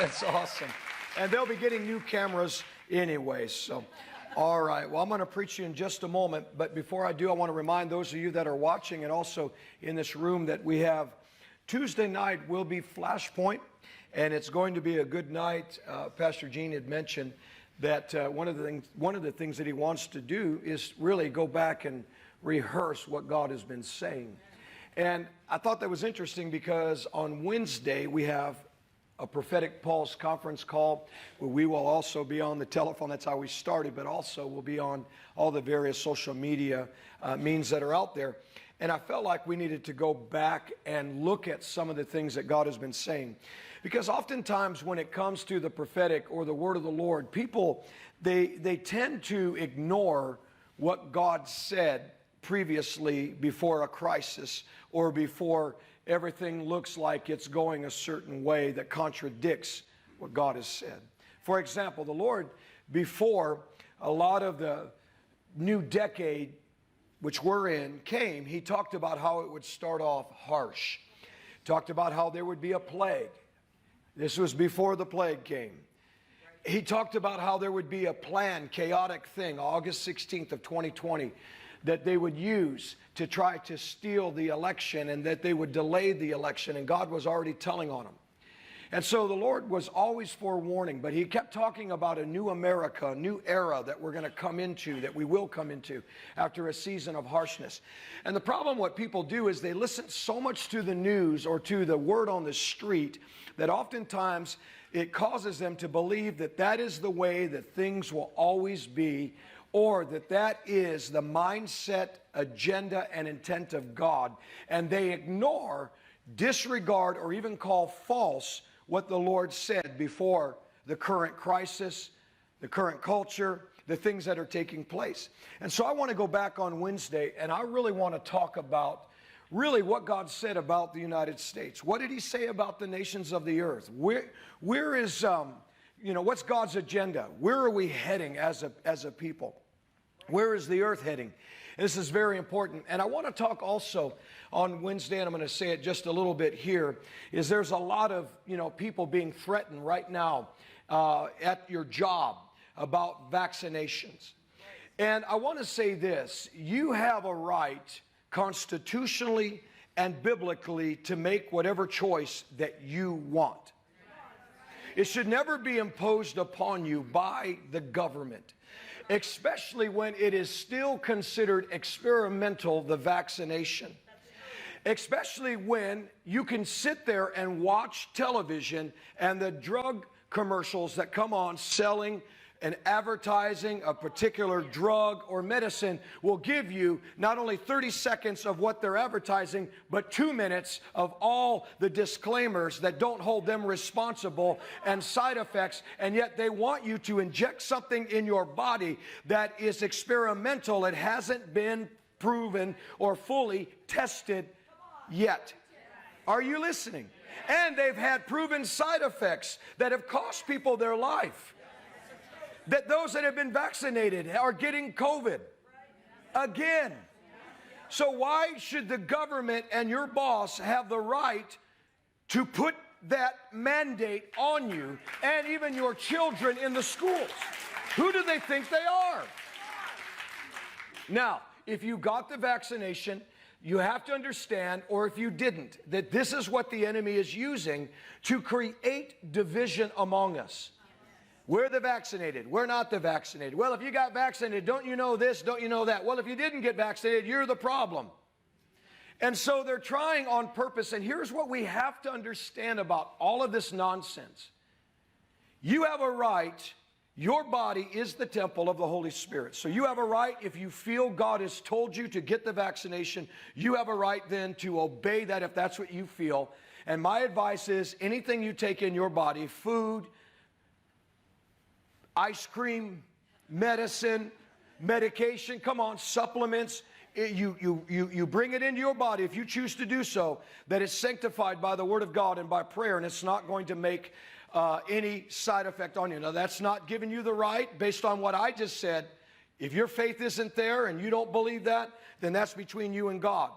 That's awesome. And they'll be getting new cameras anyway. So, all right. Well, I'm going to preach you in just a moment. But before I do, I want to remind those of you that are watching and also in this room that we have Tuesday night will be Flashpoint. And it's going to be a good night. Pastor Gene had mentioned that one of the things that he wants to do is really go back and rehearse what God has been saying. And I thought that was interesting because on Wednesday we have a Prophetic Pulse conference call where we will also be on the telephone. That's how we started, but also we'll be on all the various social media means that are out there. And I felt like we needed to go back and look at some of the things that God has been saying. Because oftentimes when it comes to the prophetic or the word of the Lord, people, they tend to ignore what God said previously before a crisis or before everything looks like it's going a certain way that contradicts what God has said. For example, the Lord, before a lot of the new decade which we're in came, he talked about how it would start off harsh. Talked about how there would be a plague. This was before the plague came. He talked about how there would be a planned, chaotic thing, August 16th of 2020, that they would use to try to steal the election and that they would delay the election, and God was already telling on them. And so the Lord was always forewarning, but he kept talking about a new America, a new era that we're going to come into, that we will come into after a season of harshness. And the problem what people do is they listen so much to the news or to the word on the street that oftentimes it causes them to believe that that is the way that things will always be, or that is the mindset, agenda, and intent of God. And they ignore, disregard, or even call false what the Lord said before the current crisis, the current culture, the things that are taking place. And so I want to go back on Wednesday, and I really want to talk about really what God said about the United States. What did he say about the nations of the earth? Where is, what's God's agenda? Where are we heading as a people? Where is the earth heading? This is very important. And I want to talk also on Wednesday, and I'm going to say it just a little bit here, is there's a lot of, people being threatened right now at your job about vaccinations. And I want to say this, you have a right constitutionally and biblically to make whatever choice that you want. It should never be imposed upon you by the government, especially when it is still considered experimental, the vaccination. Especially when you can sit there and watch television and the drug commercials that come on selling and advertising a particular drug or medicine will give you not only 30 seconds of what they're advertising, but 2 minutes of all the disclaimers that don't hold them responsible and side effects, and yet they want you to inject something in your body that is experimental. It hasn't been proven or fully tested yet. Are you listening? And they've had proven side effects that have cost people their life. That those that have been vaccinated are getting COVID again. So why should the government and your boss have the right to put that mandate on you and even your children in the schools? Who do they think they are? Now, if you got the vaccination, you have to understand, or if you didn't, that this is what the enemy is using to create division among us. We're the vaccinated. We're not the vaccinated. Well, if you got vaccinated, don't you know this? Don't you know that? Well, if you didn't get vaccinated, you're the problem. And so they're trying on purpose. And here's what we have to understand about all of this nonsense. You have a right. Your body is the temple of the Holy Spirit. So you have a right, if you feel God has told you to get the vaccination, you have a right then to obey that if that's what you feel. And my advice is anything you take in your body, food, ice cream, medicine, medication, come on, supplements, you bring it into your body if you choose to do so, that it's sanctified by the Word of God and by prayer, and it's not going to make any side effect on you. Now, that's not giving you the right based on what I just said. If your faith isn't there and you don't believe that, then that's between you and God.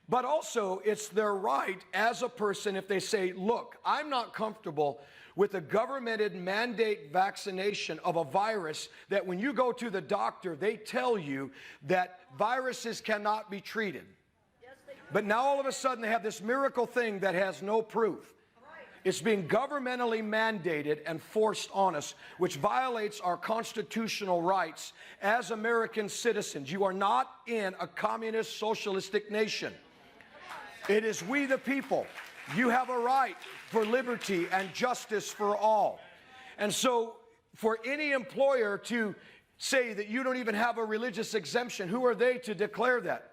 But also, it's their right as a person if they say, look, I'm not comfortable with a governmented mandate vaccination of a virus that when you go to the doctor, they tell you that viruses cannot be treated. But now all of a sudden they have this miracle thing that has no proof. It's being governmentally mandated and forced on us, which violates our constitutional rights as American citizens. You are not in a communist socialistic nation. It is we the people. You have a right for liberty and justice for all. And so for any employer to say that you don't even have a religious exemption, who are they to declare that?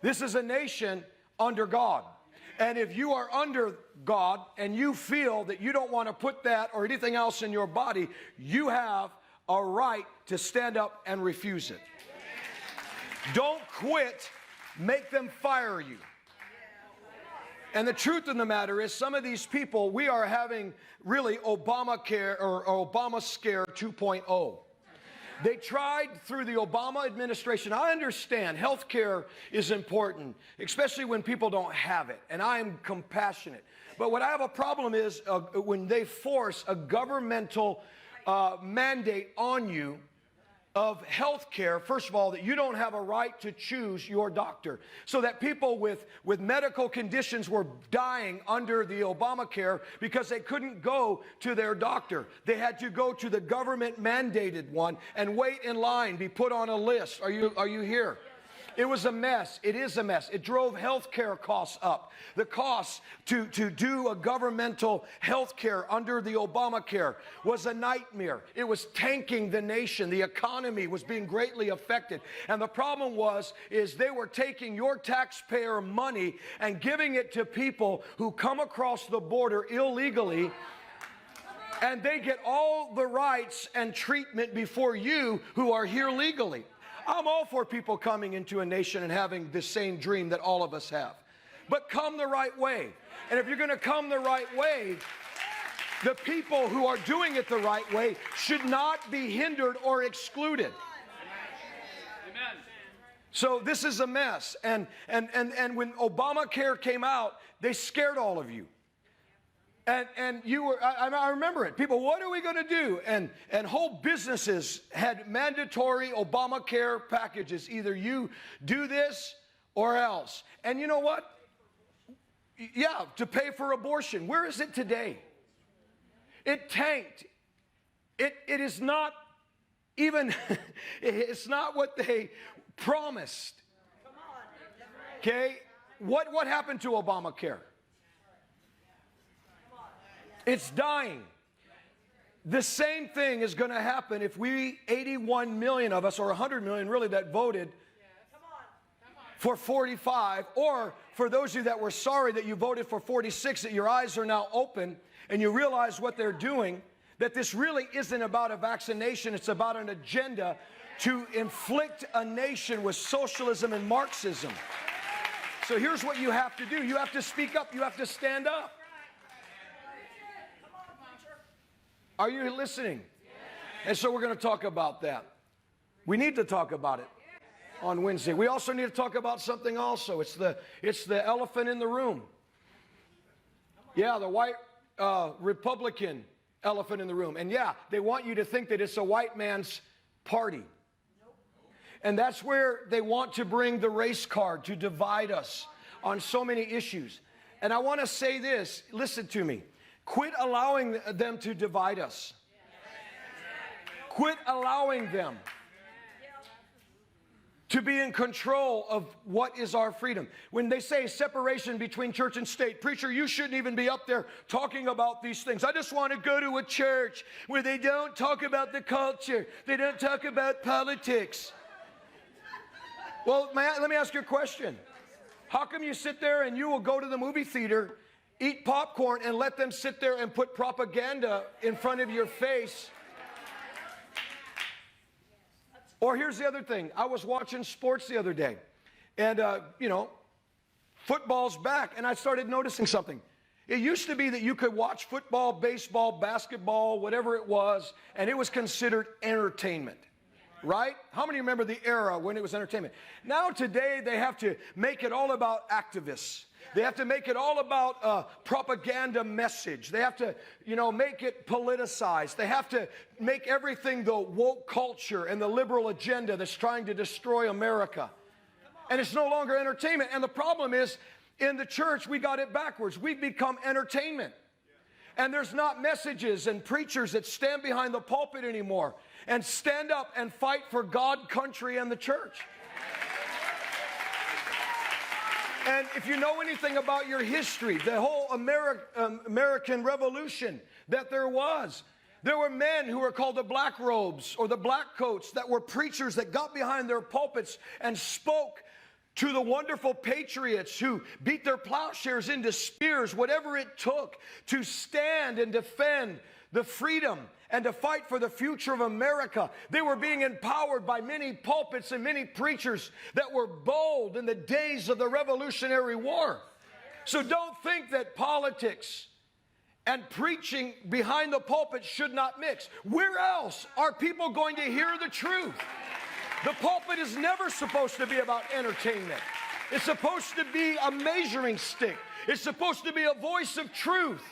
This is a nation under God. And if you are under God and you feel that you don't want to put that or anything else in your body, you have a right to stand up and refuse it. Don't quit. Make them fire you. And the truth of the matter is, some of these people, we are having really Obamacare or OBAMASCARE 2.0. They tried through the Obama administration. I understand health care is important, especially when people don't have it, and I am compassionate. But what I have a problem is when they force a governmental mandate on you of health care, first of all, that you don't have a right to choose your doctor. So that people with medical conditions were dying under the Obamacare because they couldn't go to their doctor. They had to go to the government mandated one and wait in line, be put on a list. Are you here? It was a mess. It is a mess. It drove health care costs up. The cost to do a governmental health care under the Obamacare was a nightmare. It was tanking the nation. The economy was being greatly affected. And the problem is they were taking your taxpayer money and giving it to people who come across the border illegally, and they get all the rights and treatment before you who are here legally. I'm all for people coming into a nation and having the same dream that all of us have. But come the right way. And if you're going to come the right way, the people who are doing it the right way should not be hindered or excluded. Amen. So this is a mess. And when Obamacare came out, they scared all of you. And you were, I remember it. People, what are we going to do? And whole businesses had mandatory Obamacare packages. Either you do this or else. And you know what? Yeah, to pay for abortion. Where is it today? It tanked. It is not even, it's not what they promised. Okay? What happened to Obamacare? It's dying. The same thing is going to happen if we, 81 million of us, or 100 million really, that voted for 45, or for those of you that were sorry that you voted for 46, that your eyes are now open and you realize what they're doing, that this really isn't about a vaccination, it's about an agenda to inflict a nation with socialism and Marxism. So here's what you have to do. You have to speak up. You have to stand up. Are you listening? And so we're going to talk about that. We need to talk about it on Wednesday. We also need to talk about something also. It's the elephant in the room. Yeah, the white Republican elephant in the room. And yeah, they want you to think that it's a white man's party. And that's where they want to bring the race card to divide us on so many issues. And I want to say this, listen to me. Quit allowing them to divide us. Quit allowing them to be in control of what is our freedom. When they say separation between church and state, preacher, you shouldn't even be up there talking about these things. I just want to go to a church where they don't talk about the culture. They don't talk about politics. Well, let me ask you a question. How come you sit there and you will go to the movie theater, eat popcorn, and let them sit there and put propaganda in front of your face? Or here's the other thing. I was watching sports the other day, and, football's back, and I started noticing something. It used to be that you could watch football, baseball, basketball, whatever it was, and it was considered entertainment. Right? How many remember the era when it was entertainment? Now today they have to make it all about activists. They have to make it all about a propaganda message. They have to, make it politicized. They have to make everything the woke culture and the liberal agenda that's trying to destroy America. And it's no longer entertainment. And the problem is, in the church, we got it backwards. We've become entertainment. And there's not messages and preachers that stand behind the pulpit anymore and stand up and fight for God, country, and the church. And if you know anything about your history, the whole American Revolution that there were men who were called the black robes or the black coats that were preachers that got behind their pulpits and spoke to the wonderful patriots who beat their plowshares into spears, whatever it took to stand and defend the freedom and to fight for the future of America. They were being empowered by many pulpits and many preachers that were bold in the days of the Revolutionary War. So don't think that politics and preaching behind the pulpit should not mix. Where else are people going to hear the truth? The pulpit is never supposed to be about entertainment. It's supposed to be a measuring stick. It's supposed to be a voice of truth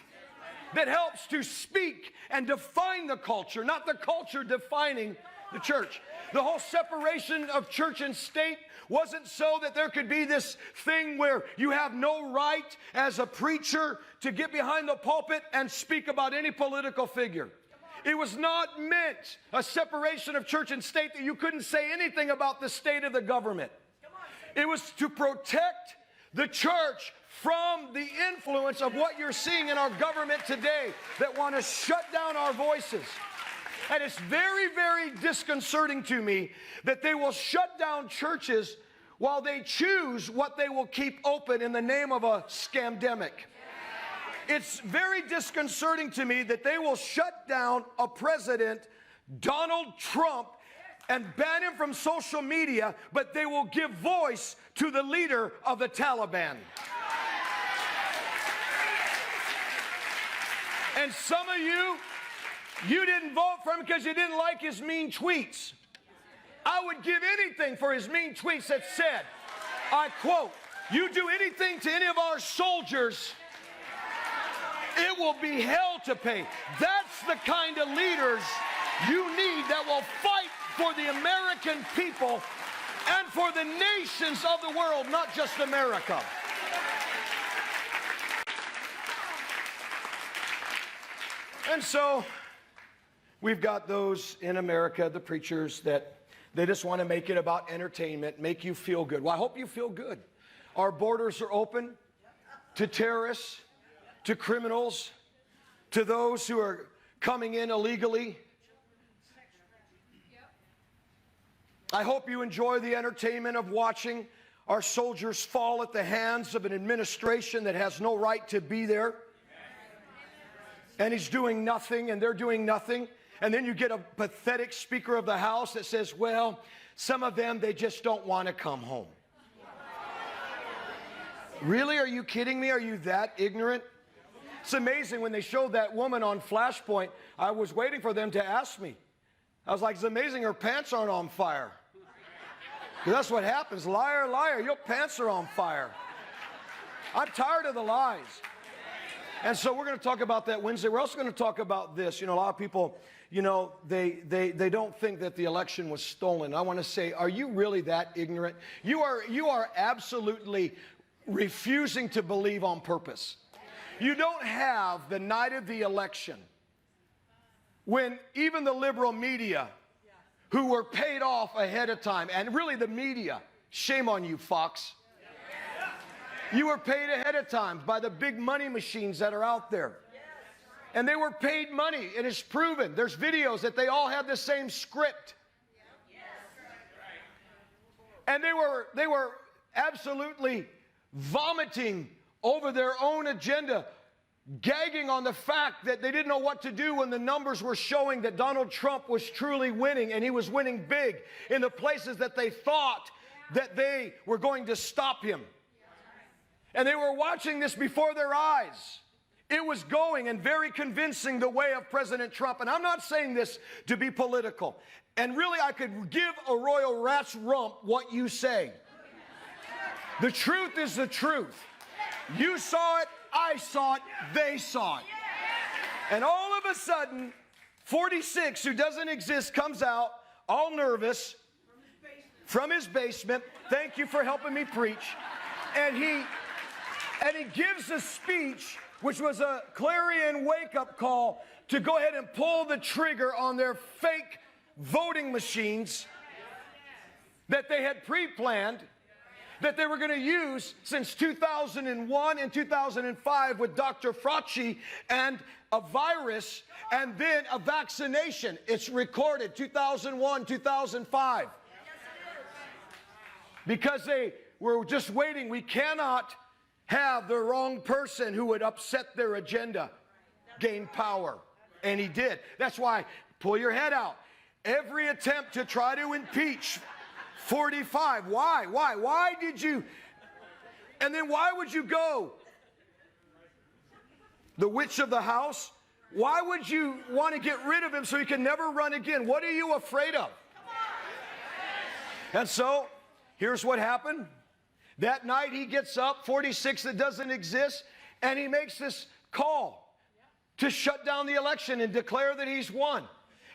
that helps to speak and define the culture, not the culture defining the church. The whole separation of church and state wasn't so that there could be this thing where you have no right as a preacher to get behind the pulpit and speak about any political figure. It was not meant, a separation of church and state, that you couldn't say anything about the state of the government. It was to protect the church from the influence of what you're seeing in our government today that want to shut down our voices. And it's very, very disconcerting to me that they will shut down churches while they choose what they will keep open in the name of a scamdemic. It's very disconcerting to me that they will shut down a president, Donald Trump, and ban him from social media, but they will give voice to the leader of the Taliban. And some of you didn't vote for him because you didn't like his mean tweets. I would give anything for his mean tweets that said, I quote, "You do anything to any of our soldiers, it will be hell to pay." That's the kind of leaders you need that will fight for the American people and for the nations of the world, not just America. And so we've got those in America, the preachers, that they just want to make it about entertainment, make you feel good. Well, I hope you feel good. Our borders are open to terrorists, to criminals, to those who are coming in illegally. I hope you enjoy the entertainment of watching our soldiers fall at the hands of an administration that has no right to be there. And he's doing nothing, and they're doing nothing. And then you get a pathetic Speaker of the House that says, well, some of them, they just don't want to come home. Really? Are you kidding me? Are you that ignorant? It's amazing when they showed that woman on Flashpoint, I was waiting for them to ask me. I was like, it's amazing her pants aren't on fire. Because that's what happens. Liar, liar, your pants are on fire. I'm tired of the lies. And so we're going to talk about that Wednesday. We're also going to talk about this. A lot of people, they don't think that the election was stolen. I want to say, are you really that ignorant? You are absolutely refusing to believe on purpose. You don't have the night of the election when even the liberal media, who were paid off ahead of time, and really the media, shame on you, Fox. You were paid ahead of time by the big money machines that are out there. And they were paid money. It is proven. There's videos that they all had the same script. And they were absolutely vomiting over their own agenda, gagging on the fact that they didn't know what to do when the numbers were showing that Donald Trump was truly winning, and he was winning big in the places that they thought that they were going to stop him. And they were watching this before their eyes. It was going and very convincing the way of President Trump. And I'm not saying this to be political. And really, I could give a royal rat's rump what you say. The truth is the truth. You saw it, I saw it, they saw it. And all of a sudden, 46, who doesn't exist, comes out all nervous from his basement. Thank you for helping me preach. And he gives a speech, which was a clarion wake-up call to go ahead and pull the trigger on their fake voting machines that they had pre-planned, that they were going to use since 2001 and 2005 with Dr. Fauci, and a virus, and then a vaccination. It's recorded, 2001, 2005. Because they were just waiting. We cannot have the wrong person who would upset their agenda gain power. And he did. That's why, pull your head out. Every attempt to try to impeach 45. Why? Why did you? And then why would you go? The witch of the house? Why would you want to get rid of him so he can never run again? What are you afraid of? And so, here's what happened. That night he gets up, 46 that doesn't exist, and he makes this call to shut down the election and declare that he's won.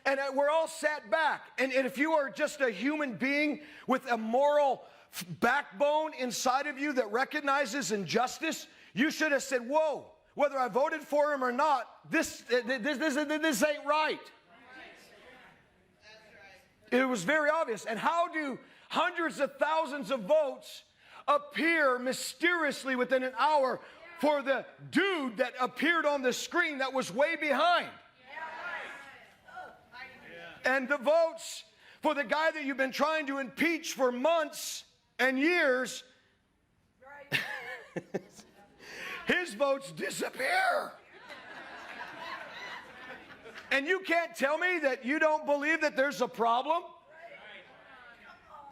And we're all sat back. And if you are just a human being with a moral backbone inside of you that recognizes injustice, you should have said, whoa, whether I voted for him or not, this ain't right. It was very obvious. And how do hundreds of thousands of votes appear mysteriously within an hour for the dude that appeared on the screen that was way behind? And the votes for the guy that you've been trying to impeach for months and years, his votes disappear. And you can't tell me that you don't believe that there's a problem?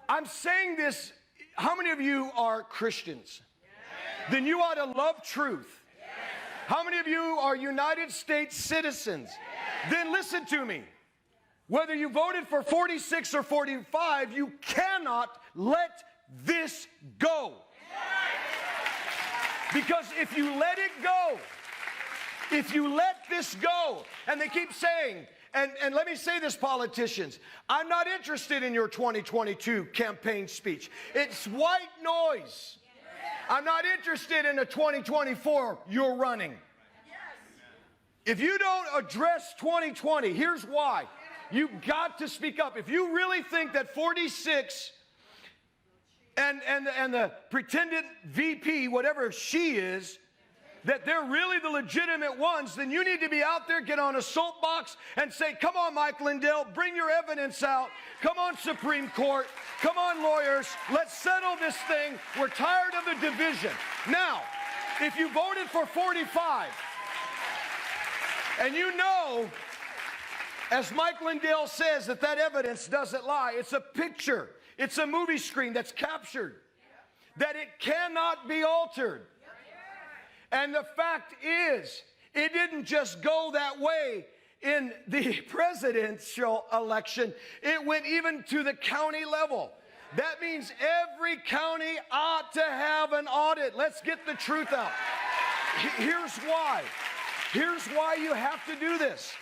I'm saying this, how many of you are Christians? Then you ought to love truth. How many of you are United States citizens? Then listen to me. Whether you voted for 46 or 45, you cannot let this go. Because if you let it go, if you let this go, and they keep saying, and let me say this, politicians, I'm not interested in your 2022 campaign speech. It's white noise. I'm not interested in a 2024 you're running. If you don't address 2020, here's why. You've got to speak up. If you really think that 46 and the pretended VP, whatever she is, that they're really the legitimate ones, then you need to be out there, get on a soapbox and say, come on, Mike Lindell, bring your evidence out. Come on, Supreme Court. Come on, lawyers. Let's settle this thing. We're tired of the division. Now, if you voted for 45, and you know, as Mike Lindell says, that evidence doesn't lie. It's a picture. It's a movie screen that's captured. That it cannot be altered. And the fact is, it didn't just go that way in the presidential election. It went even to the county level. That means every county ought to have an audit. Let's get the truth out. Here's why. Here's why you have to do this.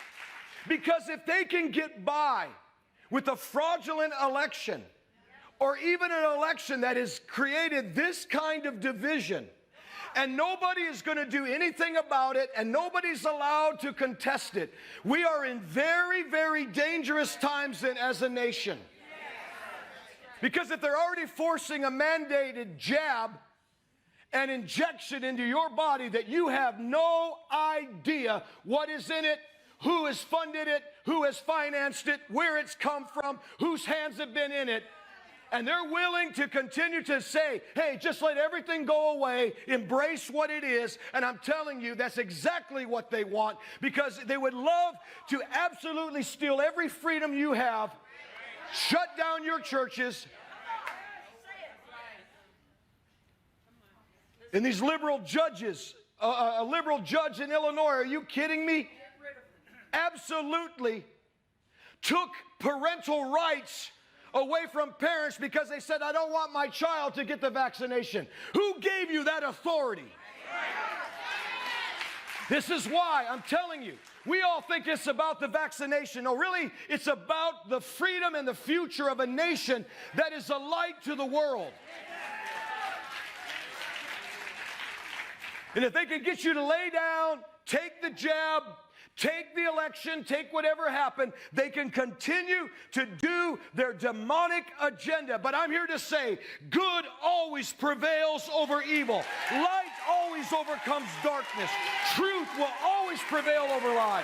Because if they can get by with a fraudulent election, or even an election that has created this kind of division, and nobody is going to do anything about it, and nobody's allowed to contest it, we are in very, very dangerous times as a nation. Because if they're already forcing a mandated jab and injection into your body that you have no idea what is in it, who has funded it, who has financed it, where it's come from, whose hands have been in it, and they're willing to continue to say, hey, just let everything go away, embrace what it is, and I'm telling you, that's exactly what they want, because they would love to absolutely steal every freedom you have, shut down your churches. And these liberal judges, a liberal judge in Illinois, are you kidding me? Absolutely took parental rights away from parents because they said, I don't want my child to get the vaccination. Who gave you that authority? This is why I'm telling you, we all think it's about the vaccination. No, really, it's about the freedom and the future of a nation that is a light to the world. And if they can get you to lay down, take the jab, take the election, take whatever happened, they can continue to do their demonic agenda. But I'm here to say, good always prevails over evil. Light always overcomes darkness. Truth will always prevail over lies.